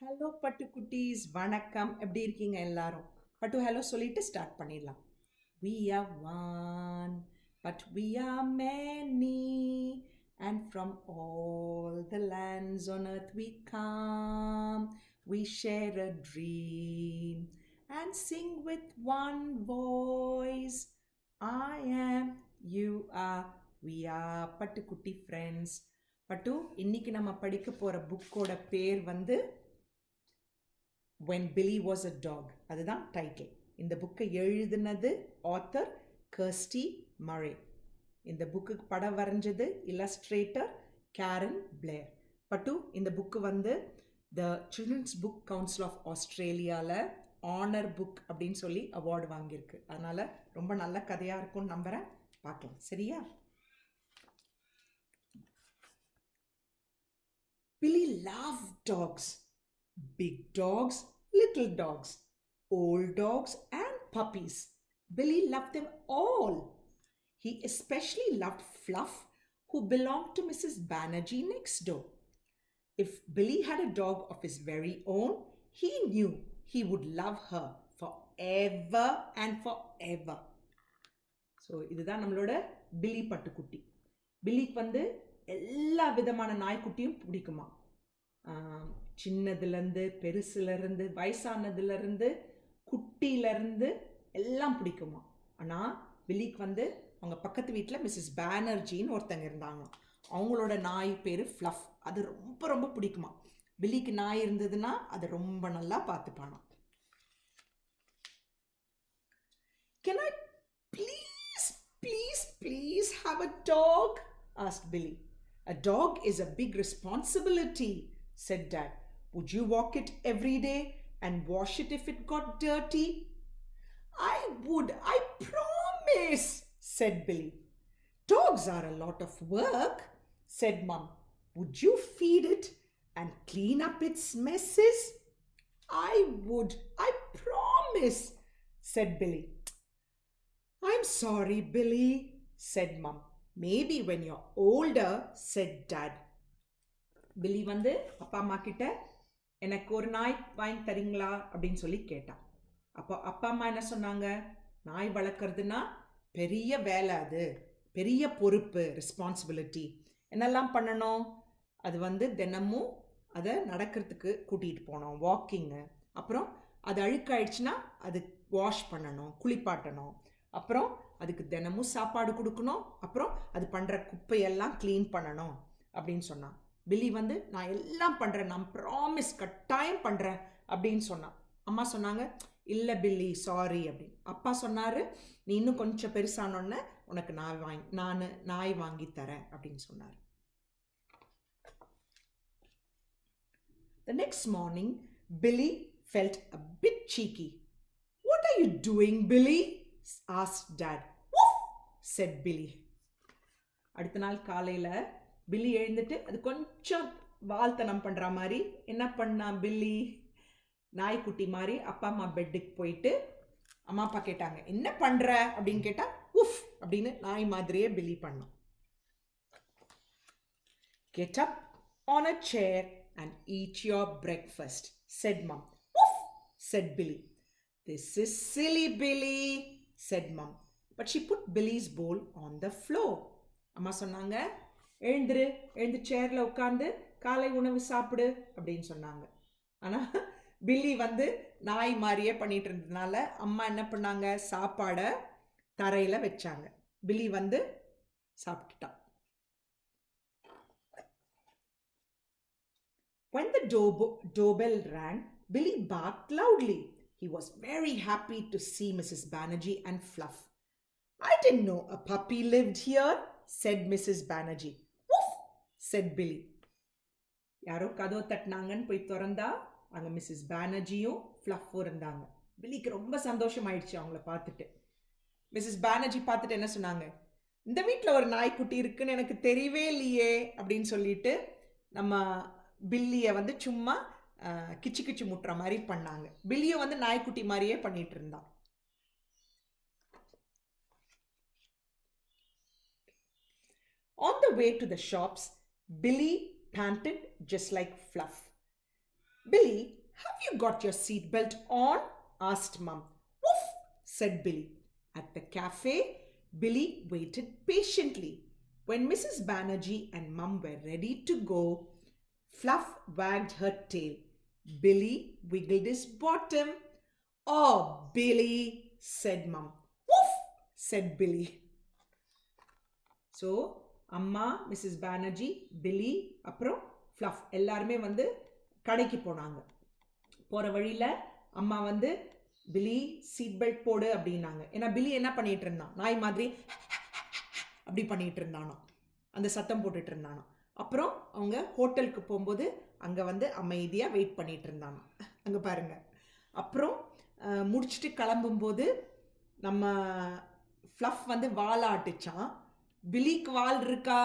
Hello பட்டு குட்டீஸ், வணக்கம். எப்படி இருக்கீங்க எல்லாரும்? பட்டு ஹலோ சொல்லிட்டு ஸ்டார்ட் பண்ணிடலாம். We are one, but we are many, and from all the lands on earth we come. We share a dream and sing with one voice. I am, you are, we are பட்டு குட்டி friends. பட்டு இன்னைக்கு நம்ம படிக்க போகிற புக்கோட பேர் வந்து When Billy Was a Dog. அதுதான் டைட்டில். இந்த புக்கை எழுதினது ஆத்தர் கர்ஸ்டி மரே. இந்த புக்கு படம் வரைஞ்சது இல்லஸ்ட்ரேட்டர் கேரன் பிளேர். பட்டு இந்த புக்கு வந்து த சில்ட்ரன்ஸ் புக் கவுன்சில் ஆஃப் ஆஸ்திரேலியாவில் ஆனர் புக் அப்படின்னு சொல்லி அவார்டு வாங்கியிருக்கு. அதனால் ரொம்ப நல்ல கதையாக இருக்கும்னு நம்புகிறேன். பார்க்கலாம், சரியா? Billy loved dogs. Big dogs, little dogs, old dogs and puppies. Billy loved them all. He especially loved Fluff, who belonged to Mrs. Banerjee next door. If Billy had a dog of his very own, he knew he would love her forever and forever. So இதுதான் நம்மளோட பில்லி பட்டுக்குட்டி. பில்லிக்கு வந்து எல்லா விதமான நாய்க்குட்டியும் பிடிக்குமா. சின்னதுலேருந்து பெருசுலேருந்து வயசானதுலேருந்து குட்டியிலேருந்து எல்லாம் பிடிக்குமா. ஆனால் பில்லிக்கு வந்து அவங்க பக்கத்து வீட்டில் மிஸ்ஸஸ் பேனர்ஜின்னு ஒருத்தங்க இருந்தாங்க. அவங்களோட நாய் பேர் ஃப்ளஃப். அது ரொம்ப ரொம்ப பிடிக்குமா. பில்லிக்கு நாய் இருந்ததுன்னா அதை ரொம்ப நல்லா பார்த்துப்பானா. Can I please have a dog? Asked Billy. A dog is a big responsibility, said Dad. Would you walk it every day and wash it if it got dirty? I would, I promise, said Billy. Dogs are a lot of work, said Mum. Would you feed it and clean up its messes? I would, I promise, said Billy. I'm sorry, Billy, said Mum. Maybe when you're older, said Dad. பில்லி வந்து அப்பா அம்மா கிட்ட எனக்கு ஒரு நாய் வாங்கி தரீங்களா அப்படின்னு சொல்லி கேட்டான். அப்போ அப்பா அம்மா என்ன சொன்னாங்க, நாய் வளர்க்குறதுனா பெரிய வேலை, அது பெரிய பொறுப்பு, ரெஸ்பான்சிபிலிட்டி. என்னெல்லாம் பண்ணணும், அது வந்து தினமும் அதை நடக்கிறதுக்கு கூட்டிகிட்டு போனோம், வாக்கிங்கு. அப்புறம் அது அழுக்காயிடுச்சுன்னா அது வாஷ் பண்ணணும், குளிப்பாட்டணும். அப்புறம் அதுக்கு தினமும் சாப்பாடு கொடுக்கணும். அப்புறம் அது பண்ணுற குப்பையெல்லாம் க்ளீன் பண்ணணும் அப்படின்னு சொன்னான். பில்லி வந்து நான் எல்லாம் பண்ணுறேன், நான் ப்ராமிஸ் கட்டாயம் பண்ணுறேன் அப்படின்னு சொன்னான். அம்மா சொன்னாங்க, இல்லை பில்லி சாரி அப்படின்னு. அப்பா சொன்னார், நீ இன்னும் கொஞ்சம் பெருசானோன்னு உனக்கு நான் நாய் வாங்கி தரேன் அப்படின்னு சொன்னார். The next morning, Billy felt a bit cheeky. What are you doing, Billy? asked Dad. Woof, said Billy. அடுத்த நாள் காலையில் பில்லி எழுந்துட்டு அது கொஞ்சம் வால்தனம் பண்ணுற மாதிரி என்ன பண்ணா, பில்லி நாய்க்குட்டி மாதிரி அப்பா அம்மா பெட்டுக்கு போயிட்டு அம்மா அப்பா கேட்டாங்க, என்ன பண்ணுற அப்படின்னு கேட்டால் உஃப் அப்படின்னு நாய் மாதிரியே பில்லி பண்ணோம். Get up on a chair and eat your breakfast, said Mum. Woof, said Billy. This is silly, Billy, said Mum. But she put Billy's bowl on the floor. அம்மா சொன்னாங்க, எழுந்து சேரில் உட்காந்து காலை உணவு சாப்பிடு அப்படின்னு சொன்னாங்க. ஆனால் பில்லி வந்து நாய் மாதிரியே பண்ணிட்டு இருந்ததுனால அம்மா என்ன பண்ணாங்க, சாப்பாடை தரையில் வச்சாங்க. பில்லி வந்து சாப்பிட்டுட்டான். When the doorbell rang, Billy barked loudly. He was very happy to see Mrs. Banerjee and Fluff. I didn't know a puppy lived here, said Mrs. Banerjee. Woof, said Billy. யாரோ கதவு தட்டினாங்கன்னு போய் திறந்தா அங்கே மிஸ்ஸஸ் பேனர்ஜியும் ஃப்ளஃப்பும் இருந்தாங்க. பில்லிக்கு ரொம்ப சந்தோஷமாயிடுச்சு அவங்கள பார்த்துட்டு. Mrs Banerjee பார்த்துட்டு என்ன சொன்னாங்க, இந்த வீட்டில் ஒரு நாய்க்குட்டி இருக்குன்னு எனக்கு தெரியவே இல்லையே அப்படின்னு சொல்லிட்டு நம்ம பில்லியை வந்து சும்மா கிச்சு கிச்சு முட்டுற மாதிரி பண்ணாங்க. பில்லியும் வந்து நாய்க்குட்டி மாதிரியே பண்ணிட்டு இருந்தான். On the way to the shops, Billy panted just like Fluff. Billy, have you got your seatbelt on? Asked Mum. Woof, said Billy. At the cafe, Billy waited patiently. When Mrs. Banerjee and Mum were ready to go, Fluff wagged her tail. Billy wiggled his bottom. Oh, Billy, said Mum. Woof, said Billy. So, Amma, Mrs. Banerjee, Billy, அப்புறம் Fluff எல்லாருமே வந்து கடைக்கு போனாங்க. போற வழியில அம்மா வந்து பிலி seat belt போடு அப்படின்னாங்க. ஏன்னா பிலி என்ன பண்ணிட்டு இருந்தான், நாய் மாதிரி அப்படி பண்ணிட்டு இருந்தானோ, அந்த சத்தம் போட்டுட்டு இருந்தானோ. அப்புறம் அவங்க ஹோட்டலுக்கு போகும்போது அங்கே வந்து அமைதியாக வெயிட் பண்ணிட்டு இருந்தானோ. அங்கே பாருங்க. அப்புறம் முடிச்சுட்டு கிளம்பும்போது நம்ம ஃப்ளஃப் வந்து வால் ஆட்டுச்சான். பிலிக்கு வால் இருக்கா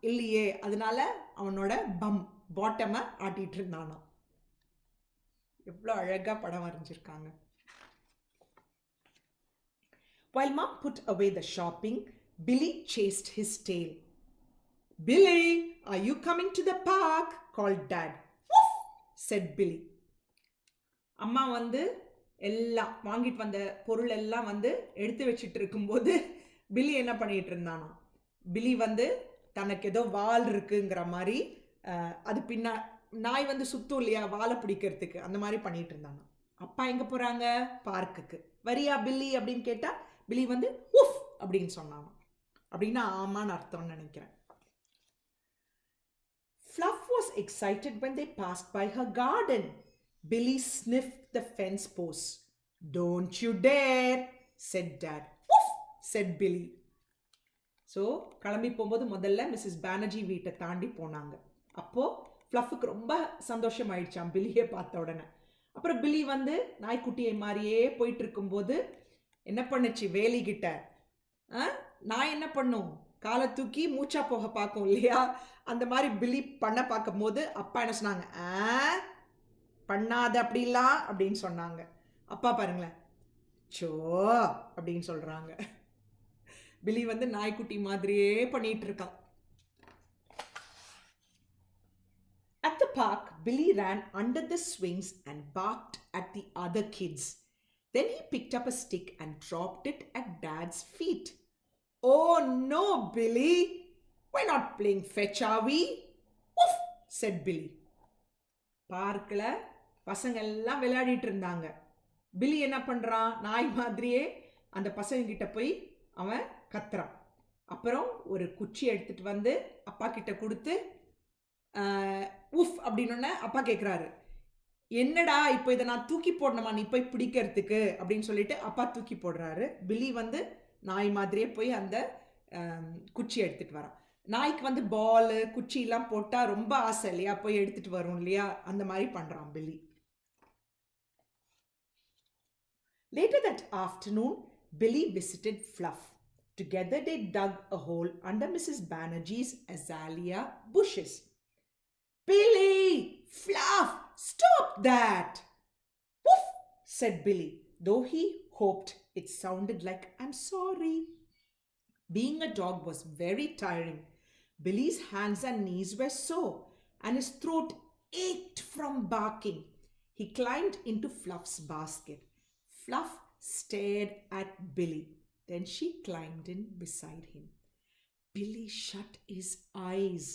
இல்லையே, அதனால அவனோட பாட்டமை ஆட்டிட்டு இருந்தானோ. எவ்வளோ அழகா படம் வரைஞ்சிருக்காங்க. While Mom put away the shopping, Billy chased his tail. Billy, are you coming to the park? Called Dad. Woof, said Billy. அம்மா வந்து எல்லாம் வாங்கிட்டு வந்த பொருள் எல்லாம் வந்து எடுத்து வச்சுட்டு இருக்கும்போது பில்லி என்ன பண்ணிட்டு இருந்தானோ, பில்லி வந்து தனக்கு ஏதோ வால் இருக்குங்கிற மாதிரி அது பின்னா நாய் வந்து சுத்தும் இல்லையா வாழை பிடிக்கிறதுக்கு, அந்த மாதிரி பண்ணிட்டு இருந்தானோ. அப்பா எங்க போறாங்க? பார்க்குக்கு. வரியா பில்லி அப்படின்னு கேட்டா பில்லி வந்து உஃப் அப்படின்னு சொன்னானோ. அப்படின்னா ஆமான்னு அர்த்தம்னு நினைக்கிறேன். Fluff was excited when they passed by her garden. Billy sniffed the fence posts. Don't you dare, said Dad. Woof, said Billy. So, கிளம்பி போகும்போது முதல்ல மிஸ்ஸஸ் பானர்ஜி வீட்டை தாண்டி போனாங்க. அப்போ ஃப்ளஃபுக்கு ரொம்ப சந்தோஷம் ஆயிடுச்சான் பில்லியை பார்த்த உடனே. அப்புறம் பில்லி வந்து நாய்க்குட்டியை மாதிரியே போயிட்டு இருக்கும்போது என்ன பண்ணுச்சு, வேலிக்கிட்ட நான் என்ன பண்ணும், காலை தூக்கி மூச்சா போக பார்க்கும் இல்லையா, அந்த மாதிரி பில்லி பண்ண பார்க்கும் போது அப்பா என்ன சொன்னாங்க, பண்ணாத அப்படிலாம் அப்படின்னு சொன்னாங்க. அப்பா பாருங்களேன், சோ அப்படின்னு சொல்றாங்க. பில்லி வந்து நாய்க்குட்டி மாதிரியே பண்ணிட்டு இருக்கான். At the park, Billy ran under the swings and barked at the other kids. Then he picked up a stick and dropped it at Dad's feet. Oh no, Billy! We're not playing fetch, are we? Woof, said Billy. பார்க்கல பசங்க எல்லாம் விளையாடிட்டு இருந்தாங்க. பில்லி என்ன பண்றான், நாய் மாதிரியே அந்த பசங்க கிட்ட போய் அவன் கத்துறான். அப்புறம் ஒரு குச்சி எடுத்துட்டு வந்து அப்பா கிட்ட கொடுத்து உஃப் அப்படின்னு அப்பா கேட்குறாரு, என்னடா இப்போ இதை நான் தூக்கி போடணுமா நீ போய் பிடிக்கிறதுக்கு அப்படின்னு சொல்லிட்டு அப்பா தூக்கி போடுறாரு. பில்லி வந்து நாய் மாதிரியே போய் அந்த குச்சி எடுத்துட்டு வரான். நாய்க்கு வந்து பால் குச்சியெல்லாம் போட்டால் ரொம்ப ஆசை இல்லையா, போய் எடுத்துட்டு வரும் இல்லையா, அந்த மாதிரி பண்ணுறான் பில்லி. Later that afternoon, Billy visited Fluff. Together they dug a hole under Mrs. Banerjee's azalea bushes. Billy! Fluff! Stop that! Woof! said Billy, though he hoped it sounded like I'm sorry. Being a dog was very tiring. Billy's hands and knees were sore, and his throat ached from barking. He climbed into Fluff's basket. Fluff stared at Billy. Then she climbed in beside him. Billy shut his eyes,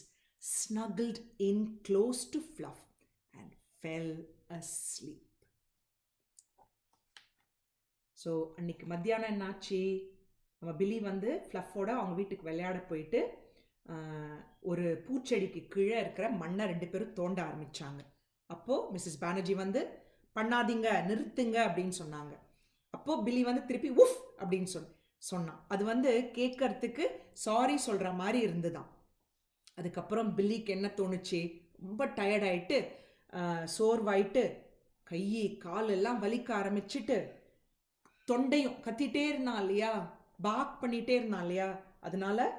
snuggled in close to Fluff, and fell asleep. So, அன்னைக்கு மத்தியானம் என்னாச்சு, நம்ம பில்லி வந்து ஃப்ளஃபோட அவங்க வீட்டுக்கு விளையாட போயிட்டு ஒரு பூச்செடிக்கு கீழே இருக்கிற மண்ணை 2 பேரும் தோண்ட ஆரம்பித்தாங்க. அப்போது மிஸ்ஸஸ் பானர்ஜி வந்து பண்ணாதீங்க நிறுத்துங்க அப்படின்னு சொன்னாங்க. அப்போது பில்லி வந்து திருப்பி உஃப் அப்படின்னு சொன்னான். அது வந்து கேட்கறதுக்கு சாரி சொல்கிற மாதிரி இருந்துதான். அதுக்கப்புறம் பில்லிக்கு என்ன தோணுச்சு, ரொம்ப டயர்டாயிட்டு சோர்வாயிட்டு கை கால் எல்லாம் வலிக்க ஆரம்பிச்சுட்டு தொண்டையும் கத்திட்டே இருந்தான் இல்லையா, பாக் பண்ணிகிட்டே இருந்தான் இல்லையா, அதனால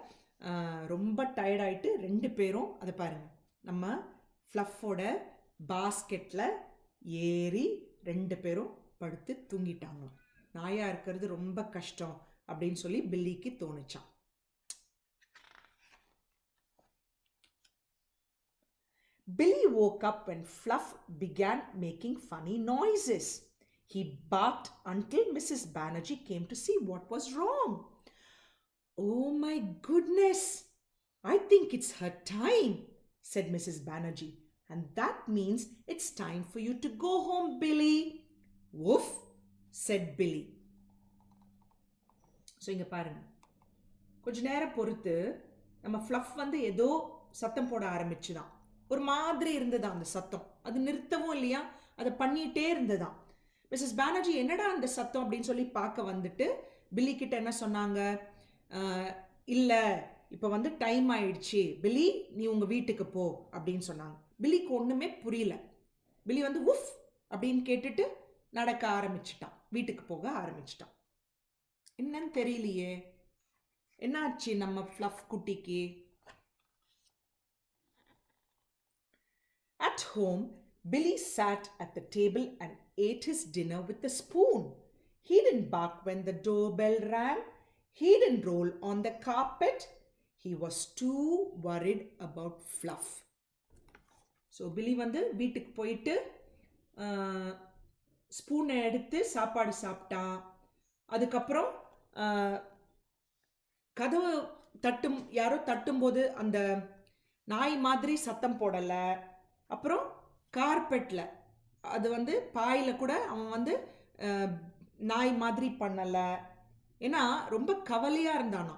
ரொம்ப டயர்டாயிட்டு 2 பேரும் அதை பாருங்க நம்ம ஃப்ளஃபோட பாஸ்கெட்டில் ஏறி 2 பேரும் படுத்து தூங்கிட்டாங்க. நாயாக இருக்கிறது ரொம்ப கஷ்டம் அப்படின்னு சொல்லி பில்லிக்கு தோணுச்சான். Billy woke up when Fluff began making funny noises. He barked until Mrs. Banerjee came to see what was wrong. "Oh my goodness, I think it's her time," said Mrs. Banerjee. "And that means it's time for you to go home, Billy." "Woof," said Billy. So இங்க பாருங்க, கொஞ்ச நேரம் பொறுத்து நம்ம fluff வந்து ஏதோ சத்தம் போட ஆரம்பிச்சுதான். ஒரு மாதிரி இருந்ததா அந்த சத்தம். அது நிறுத்தவும் இல்லையா, அதை பண்ணிட்டே இருந்ததாம். மிஸ்ஸஸ் பானர்ஜி என்னடா அந்த சத்தம் அப்படின்னு சொல்லி பார்க்க வந்துட்டு பில்லி கிட்ட என்ன சொன்னாங்க, இல்லை இப்போ வந்து டைம் ஆயிடுச்சு பில்லி, நீ உங்கள் வீட்டுக்கு போ அப்படின்னு சொன்னாங்க. பில்லிக்கு ஒன்றுமே புரியல. பில்லி வந்து உஃப் அப்படின்னு கேட்டுட்டு நடக்க ஆரம்பிச்சிட்டான், வீட்டுக்கு போக ஆரம்பிச்சிட்டான். என்னன்னு தெரியலையே, என்னாச்சு நம்ம ஃப்ளஃப் குட்டிக்கு? At home, Billy sat at the table and ate his dinner with a spoon. He didn't bark when the doorbell rang. He didn't roll on the carpet. He was too worried about Fluff. So Billy வந்து வீட்டுக்கு போயிட்டு ஸ்பூனை எடுத்து சாப்பாடு சாப்பிட்டான். அதுக்கப்புறம் கதவு யாரோ தட்டும்போது அந்த நாய் மாதிரி சத்தம் போடலை. அப்புறம் கார்பெட்டில் அது வந்து பாயில் கூட அவன் வந்து நாய் மாதிரி பண்ணலை. ஏன்னா ரொம்ப கவலையாக இருந்தானா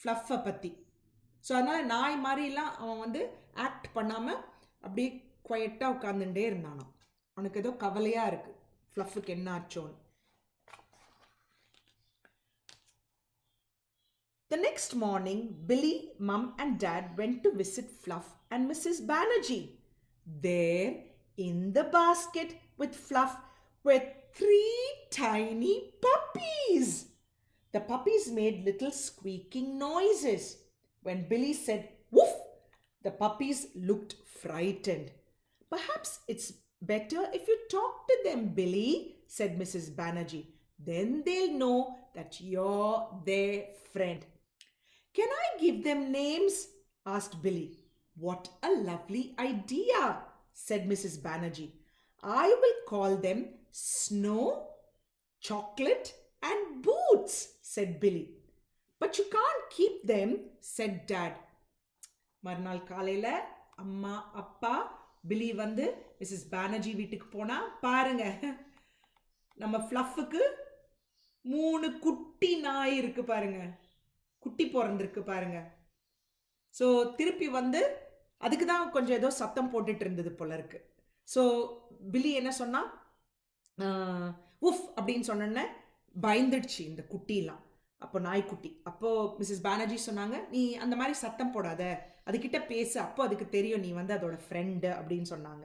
ஃப்ளஃப்பை பற்றி. ஸோ அதனால் நாய் மாதிரிலாம் அவன் வந்து ஆக்ட் பண்ணாமல் அப்படியே குவைட்டாக உட்காந்துட்டே இருந்தானா. அவனுக்கு ஏதோ கவலையாக இருக்குது ஃப்ளஃப்புக்கு என்ன ஆச்சோன்னு. The next morning, Billy, Mum and Dad went to visit Fluff and Mrs. Banerjee. There, in the basket with Fluff, were 3 tiny puppies. The puppies made little squeaking noises. When Billy said, "Woof," the puppies looked frightened. "Perhaps it's better if you talk to them, Billy," said Mrs. Banerjee. "Then they'll know that you're their friend." "Can I give them names?" asked Billy. "What a lovely idea," said Mrs. Banerjee. "I will call them Snow, Chocolate and Boots," said Billy. "But you can't keep them," said Dad. மறுநாள் காலையில் அம்மா அப்பா பில்லி வந்து Mrs Banerjee வீட்டுக்கு போனால் பாருங்க, நம்ம ஃப்ளஃப்புக்கு 3 குட்டி நாய் இருக்கு பாருங்க, குட்டி பிறந்திருக்கு பாருங்க. ஸோ திருப்பி வந்து அதுக்கு தான் கொஞ்சம் ஏதோ சத்தம் போட்டுட்டு இருந்தது போல இருக்கு. ஸோ பில்லி என்ன சொன்னா, உஃப் அப்படின்னு சொன்னோன்னே பயந்துடுச்சு இந்த குட்டிலாம். அப்போ நாய்க்குட்டி. அப்போது மிஸ்ஸஸ் பானர்ஜி சொன்னாங்க, "நீ அந்த மாதிரி சத்தம் போடாத, அதுக்கிட்ட பேசு, அப்போ அதுக்கு தெரியும் நீ வந்து அதோட ஃப்ரெண்டு" அப்படின்னு சொன்னாங்க.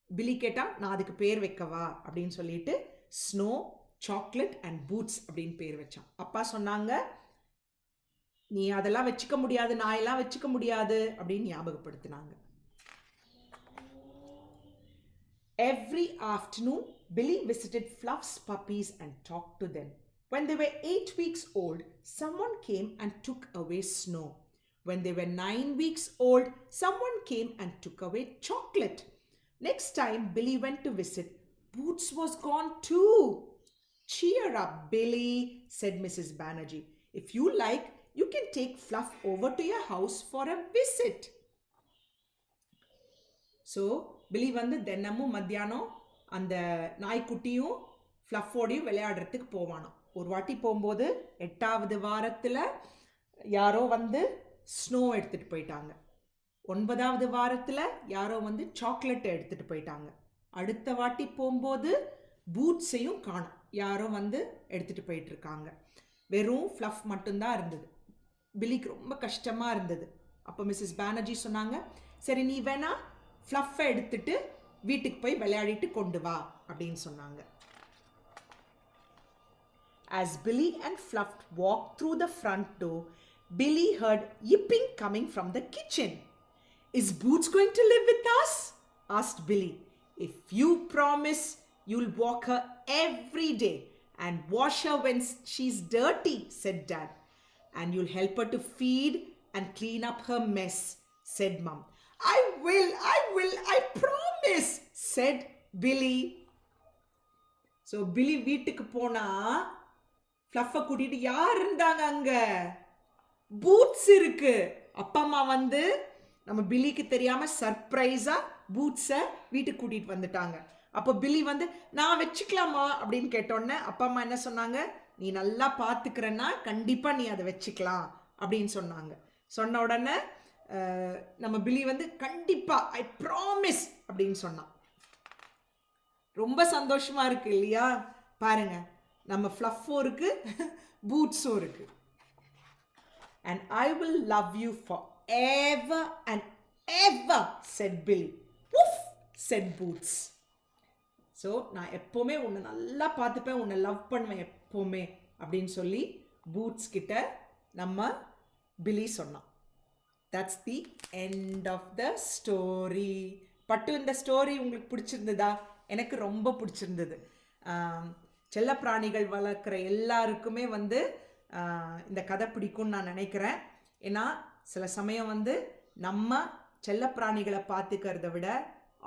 பில்லி கேட்டால், "நான் அதுக்கு பேர் வைக்கவா?" அப்படின்னு சொல்லிட்டு ஸ்னோ, சாக்லேட் அண்ட் பூட்ஸ் அப்படின்னு பேர் வச்சான். அப்பா சொன்னாங்க, "நீ அதெல்லாம் வச்சுக்க முடியாது, நாயெல்லாம் வச்சுக்க முடியாது" அப்படின்னு ஞாபகப்படுத்தினாங்க. Every afternoon, Billy visited Fluff's puppies and talked to them. When they were 8 weeks old, someone came and took away Snow. When they were 9 weeks old, someone came and took away Chocolate. Next time Billy went to visit, Boots was gone too. "Cheer up, Billy," said Mrs. Banerjee. "If you like, you can take Fluff over to your house for a visit." So Billy வந்து தினமும் மத்தியானம் அந்த நாய்க்குட்டியும் ஃப்ளஃபோடையும் விளையாடுறதுக்கு போவானோ. ஒரு வாட்டி போகும்போது 8வது வாரத்தில் யாரோ வந்து ஸ்னோ எடுத்துகிட்டு போயிட்டாங்க. 9வது வாரத்தில் யாரோ வந்து சாக்லேட்டை எடுத்துகிட்டு போயிட்டாங்க. அடுத்த வாட்டி போகும்போது பூட்ஸையும் காணும், யாரோ வந்து எடுத்துகிட்டு போயிட்டுருக்காங்க. வெறும் ஃப்ளஃப் மட்டும்தான் இருந்தது. பில்லிக்கு ரொம்ப கஷ்டமாக இருந்தது. அப்போ மிஸ்ஸஸ் பானர்ஜி சொன்னாங்க, "சரி நீ வேணா ஃப்ளஃப்பை எடுத்துட்டு வீட்டுக்கு போய் விளையாடிட்டு கொண்டு வா" அப்படின்னு சொன்னாங்க. As Billy and Fluff walked through the front door, Billy heard yipping coming from the kitchen. "Is Boots going to live with us?" asked Billy. "If you promise you'll walk her every day and wash her when she's dirty," said Dad. "And you'll help her to feed and clean up her mess," said Mum. I promise, said Billy. So Billy வீட்டுக்கு போனா ஃப்ளஃபை கூட்டிட்டு யார் இருந்தாங்க அங்க? Boots இருக்கு. அப்பா அம்மா வந்து நம்ம பில்லிக்கு தெரியாம சர்ப்ரைஸா பூட்ஸை வீட்டுக்கு கூட்டிட்டு வந்துட்டாங்க. அப்போ பில்லி வந்து நான் வச்சுக்கலாமா அப்படின்னு கேட்டோன்னே அப்பா அம்மா என்ன சொன்னாங்க? நீ நல்லா பார்த்துக்கிறன்னா கண்டிப்பா நீ அதை வச்சுக்கலாம் அப்படின்னு சொன்னாங்க. சொன்ன உடனே நம்ம பில்லி வந்து கண்டிப்பா ஐ ப்ராமிஸ் அப்படின்னு சொன்னான். ரொம்ப சந்தோஷமா இருக்கு இல்லையா? பாருங்க, நம்ம ஃப்ளஃபும் இருக்கு, பூட்ஸும் இருக்கு. And I will love you forever and ever, said Billy. Woof, said Boots. So நான் எப்போவுமே உன்னை நல்லா பார்த்துப்பேன், உன்னை லவ் பண்ணுவேன் எப்போவுமே அப்படின்னு சொல்லி பூட்ஸ் கிட்ட நம்ம பில்லி சொன்னான். That's the end of the story. பட்டு, இந்த ஸ்டோரி உங்களுக்கு பிடிச்சிருந்ததா? எனக்கு ரொம்ப பிடிச்சிருந்தது. செல்ல பிராணிகள் வளர்க்குற எல்லாருக்குமே வந்து இந்த கதை பிடிக்கும்னு நான் நினைக்கிறேன். ஏன்னா சில சமயம் வந்து நம்ம செல்ல பிராணிகளை பார்த்துக்கிறத விட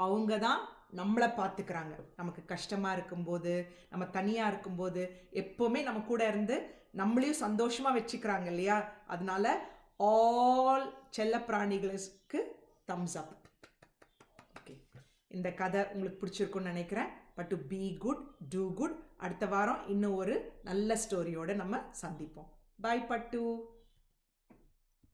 அவங்க தான் நம்மளை பார்த்துக்கிறாங்க. நமக்கு கஷ்டமாக இருக்கும்போது, நம்ம தனியாக இருக்கும்போது எப்போவுமே நம்ம கூட இருந்து நம்மளையும் சந்தோஷமாக வச்சுக்கிறாங்க இல்லையா? அதனால ஆல் செல்ல பிராணிகளுக்கு தம்ஸ் அப். ஓகே, இந்த கதை உங்களுக்கு பிடிச்சிருக்குன்னு நினைக்கிறேன். But to be good, too good. அடுத்த வாரம் இன்னும் ஒரு நல்ல ஸ்டோரியோட நம்ம சந்திப்போம். பாய் பட்டு.